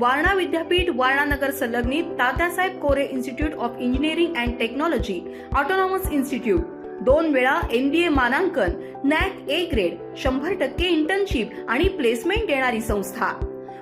वारणा विद्यापीठ वारणा नगर संलग्नित Tatyasaheb Kore institute of engineering and technology autonomous institute 2 वेळा MBA मानांकन, NAC A ग्रेड, 100% इंटर्नशिप आणि प्लेसमेंट देणारी संस्था।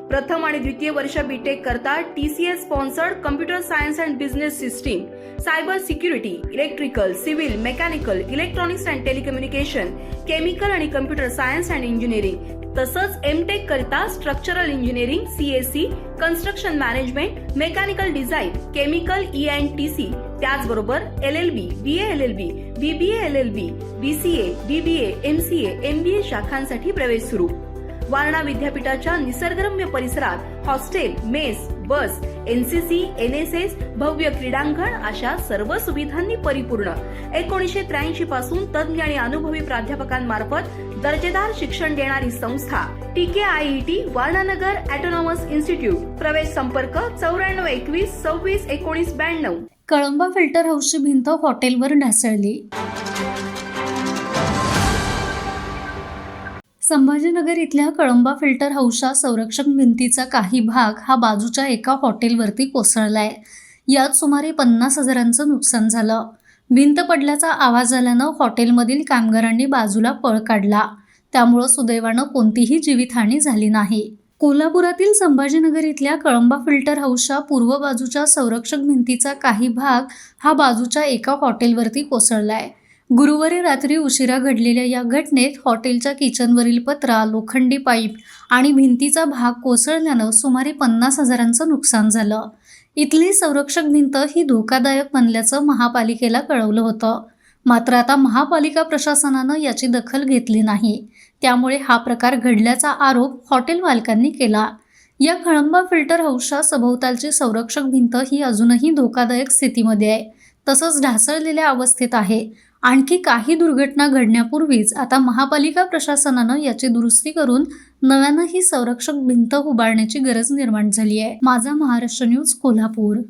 प्रथम आणि द्वितीय वर्ष बीटेक करता TCS sponsored computer science and business system, cyber security, electrical, civil, mechanical, electronics and telecommunication, chemical आणि कम्प्युटर सायन्स अँड इंजिनिअरिंग तसंच MTech करता structural engineering, CSE, construction management, mechanical design, chemical ENTC, त्याचबरोबर LLB, BA LLB, BBA LLB, BCA, BBA, MCA, MBA शाखांसाठी प्रवेश सुरू। वारणा विद्यापीठाच्या निसर्गरम्य परिसरात hostel, mess, बस, NCC, NSS, भव्य क्रीडांगण अशा सर्व सुविधांनी परिपूर्ण 1983 पासून तज्ञ आणि अनुभवी प्राध्यापकांमार्फत दर्जेदार शिक्षण देणारी संस्था TKIET वारणानगर ऑटोनॉमस इन्स्टिट्यूट। प्रवेश संपर्क 94 21 26 19 92। कळंबा फिल्टर हाऊसची भिंत हॉटेलवर ढासळली। संभाजीनगर इथल्या कळंबा फिल्टर हाऊसच्या संरक्षक भिंतीचा काही भाग हा बाजूच्या एका हॉटेलवरती कोसळलाय। यात सुमारे 50,000चं नुकसान झालं। भिंत पडल्याचा आवाज आल्यानं हॉटेलमधील कामगारांनी बाजूला पळ काढला, त्यामुळे सुदैवानं कोणतीही जीवितहानी झाली नाही। कोल्हापुरातील संभाजीनगर इथल्या कळंबा फिल्टर हाऊसच्या पूर्व बाजूच्या संरक्षक भिंतीचा काही भाग हा बाजूच्या एका हॉटेलवरती कोसळलाय। गुरुवारी रात्री उशिरा घडलेल्या या घटनेत हॉटेलच्या किचनवरील पत्रा, लोखंडी पाईप आणि भिंतीचा भाग कोसळल्यानं सुमारे 50,000चं नुकसान झालं। इथली संरक्षक भिंत ही धोकादायक बनल्याचं महापालिकेला कळवलं होतं, मात्र आता महापालिका प्रशासनानं याची दखल घेतली नाही, त्यामुळे हा प्रकार घडल्याचा आरोप हॉटेल मालकांनी केला। या कळंबा फिल्टर हाऊसच्या सभोवतालची संरक्षक भिंत ही अजूनही धोकादायक स्थितीमध्ये आहे, तसंच ढासळलेल्या अवस्थेत आहे। आणखी काही दुर्घटना घडण्यापूर्वीच आता महापालिका प्रशासनानं याची दुरुस्ती करून नव्यानं ही संरक्षक भिंत उभारण्याची गरज निर्माण झाली आहे। माझा महाराष्ट्र न्यूज, कोल्हापूर।